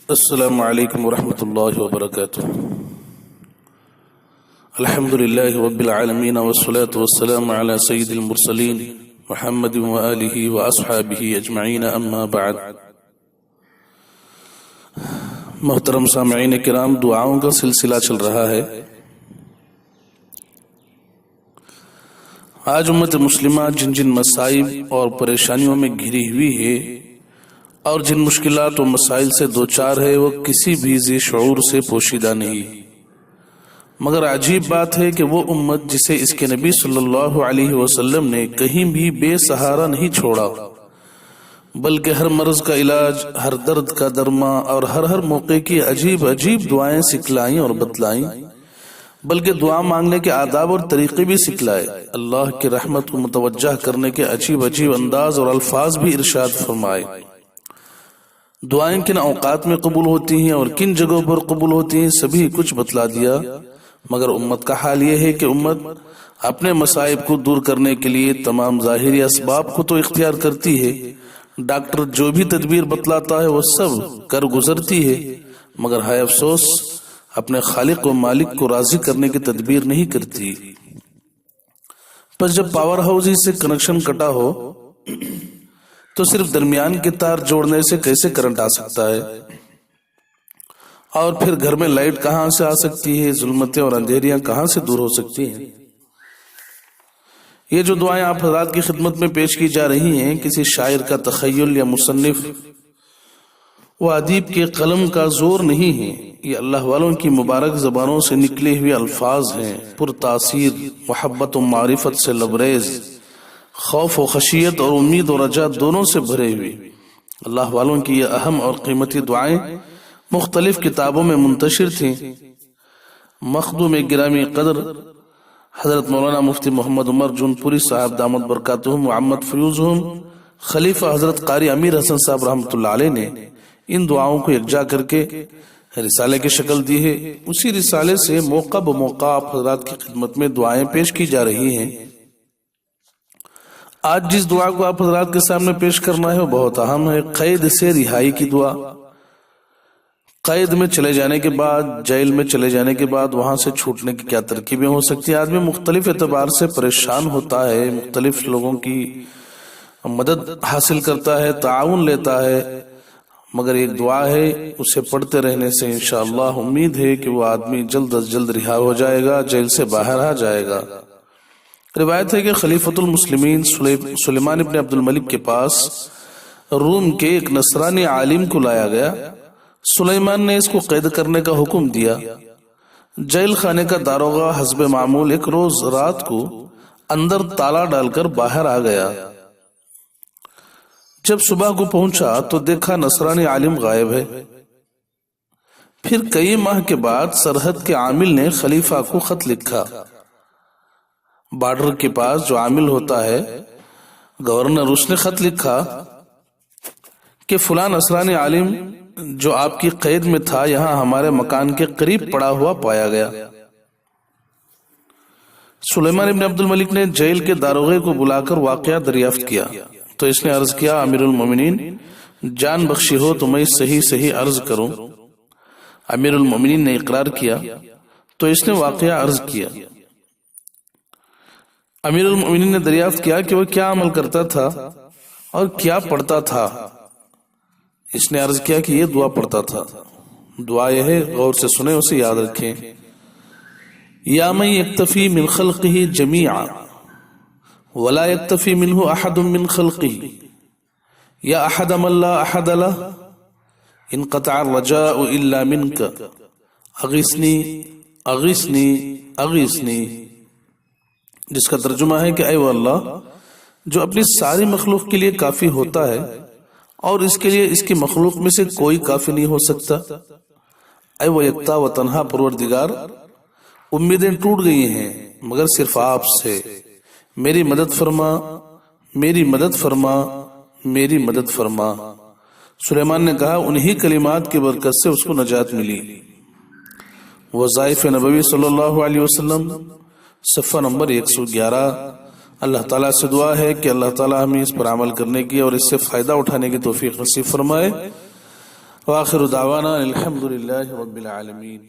السلام علیکم ورحمۃ اللہ وبرکاتہ۔ الحمد للہ رب العالمین والصلاة والسلام علی سید المرسلین محمد وآلہ واصحابہ اجمعین، اما بعد۔ محترم سامعین کرام، دعاؤں کا سلسلہ چل رہا ہے۔ آج امت مسلمہ جن جن مصائب اور پریشانیوں میں گھری ہوئی ہے اور جن مشکلات و مسائل سے دوچار ہے، وہ کسی بھی ذی شعور سے پوشیدہ نہیں، مگر عجیب بات ہے کہ وہ امت جسے اس کے نبی صلی اللہ علیہ وسلم نے کہیں بھی بے سہارا نہیں چھوڑا، بلکہ ہر مرض کا علاج، ہر درد کا درما اور ہر موقع کی عجیب عجیب دعائیں سکھلائیں اور بتلائیں، بلکہ دعا مانگنے کے آداب اور طریقے بھی سکھلائے، اللہ کی رحمت کو متوجہ کرنے کے عجیب عجیب انداز اور الفاظ بھی ارشاد فرمائے۔ دعائیں کن اوقات میں قبول ہوتی ہیں اور کن جگہوں پر قبول ہوتی ہیں، سبھی کچھ بتلا دیا، مگر امت کا حال یہ ہے کہ امت اپنے مصائب کو دور کرنے کے لیے تمام ظاہری اسباب کو تو اختیار کرتی ہے، ڈاکٹر جو بھی تدبیر بتلاتا ہے وہ سب کر گزرتی ہے، مگر ہائے افسوس اپنے خالق و مالک کو راضی کرنے کی تدبیر نہیں کرتی۔ پس جب پاور ہاؤس سے کنیکشن کٹا ہو تو صرف درمیان کے تار جوڑنے سے کیسے کرنٹ آ سکتا ہے، اور پھر گھر میں لائٹ کہاں سے آ سکتی ہے، ظلمتیں اور اندھیریاں کہاں سے دور ہو سکتی ہیں۔ یہ جو دعائیں آپ حضرات کی خدمت میں پیش کی جا رہی ہیں، کسی شاعر کا تخیل یا مصنف و ادیب کے قلم کا زور نہیں ہے، یہ اللہ والوں کی مبارک زبانوں سے نکلے ہوئے الفاظ ہیں، پر تاثیر، محبت و معرفت سے لبریز، خوف و خشیت اور امید و رجا دونوں سے بھرے ہوئے۔ اللہ والوں کی یہ اہم اور قیمتی دعائیں مختلف کتابوں میں منتشر تھیں۔ مخدوم گرامی قدر حضرت مولانا مفتی محمد عمر جونپوری صاحب دامت برکاتہم وعمت فیوزہم، خلیفہ حضرت قاری امیر حسن صاحب رحمۃ اللہ علیہ نے ان دعاؤں کو یکجا کر کے رسالے کی شکل دی ہے۔ اسی رسالے سے موقع بموقع آپ حضرات کی خدمت میں دعائیں پیش کی جا رہی ہیں۔ آج جس دعا کو آپ حضرات کے سامنے پیش کرنا ہے وہ بہت اہم ہے، قید سے رہائی کی دعا۔ قید میں چلے جانے کے بعد، جیل میں چلے جانے کے بعد وہاں سے چھوٹنے کی کیا ترکیبیں ہو سکتی ہیں۔ آدمی مختلف اعتبار سے پریشان ہوتا ہے، مختلف لوگوں کی مدد حاصل کرتا ہے، تعاون لیتا ہے، مگر ایک دعا ہے، اسے پڑھتے رہنے سے انشاءاللہ امید ہے کہ وہ آدمی جلد از جلد رہا ہو جائے گا، جیل سے باہر آ جائے گا۔ روایت ہے کہ خلیفۃ المسلمین سلیمان ابن عبد الملک کے پاس روم کے ایک نصرانی عالم کو لایا گیا۔ سلیمان نے اس کو قید کرنے کا حکم دیا۔ جیل خانے کا داروغہ حسب معمول ایک روز رات کو اندر تالا ڈال کر باہر آ گیا۔ جب صبح کو پہنچا تو دیکھا نصرانی عالم غائب ہے۔ پھر کئی ماہ کے بعد سرحد کے عامل نے خلیفہ کو خط لکھا۔ بارڈر کے پاس جو عامل ہوتا ہے، گورنر، اس نے خط لکھا کہ فلاں نصرانی عالم جو آپ کی قید میں تھا یہاں ہمارے مکان کے قریب پڑا ہوا پایا گیا۔ سلیمان ابن عبد الملک نے جیل کے داروغے کو بلا کر واقعہ دریافت کیا تو اس نے عرض کیا، امیر المومنین جان بخشی ہو تو میں صحیح عرض کروں۔ امیر المومنین نے اقرار کیا تو اس نے واقعہ عرض کیا۔ امیر المومنین نے دریافت کیا کہ وہ کیا عمل کرتا تھا اور کیا پڑھتا تھا۔ اس نے عرض کیا کہ یہ دعا پڑھتا تھا۔ دعا یہ ہے، غور سے سنیں، اسے یاد رکھیں۔ یا من یکتفی من خلقہ جمیعا ولا یکتفی منہ احد من خلقہ یا احد من لا احد لہ انقطع الرجاء الا منک اغثنی اغثنی اغثنی، جس کا ترجمہ ہے کہ اے وہ اللہ جو اپنی ساری مخلوق کے لیے کافی ہوتا ہے اور اس کے لیے اس کی مخلوق میں سے کوئی کافی نہیں ہو سکتا، اے وہ یکتا و تنہا پروردگار، امیدیں ٹوٹ گئی ہیں مگر صرف آپ سے، میری مدد فرما، میری مدد فرما، میری مدد فرما۔ سلیمان نے کہا انہی کلمات کی برکت سے اس کو نجات ملی۔ وظائف نبوی صلی اللہ علیہ وسلم، صفحہ نمبر 111۔ اللہ تعالیٰ سے دعا ہے کہ اللہ تعالیٰ ہمیں اس پر عمل کرنے کی اور اس سے فائدہ اٹھانے کی توفیق نصیب فرمائے۔ وآخر دعوانا الحمد للہ رب العالمین.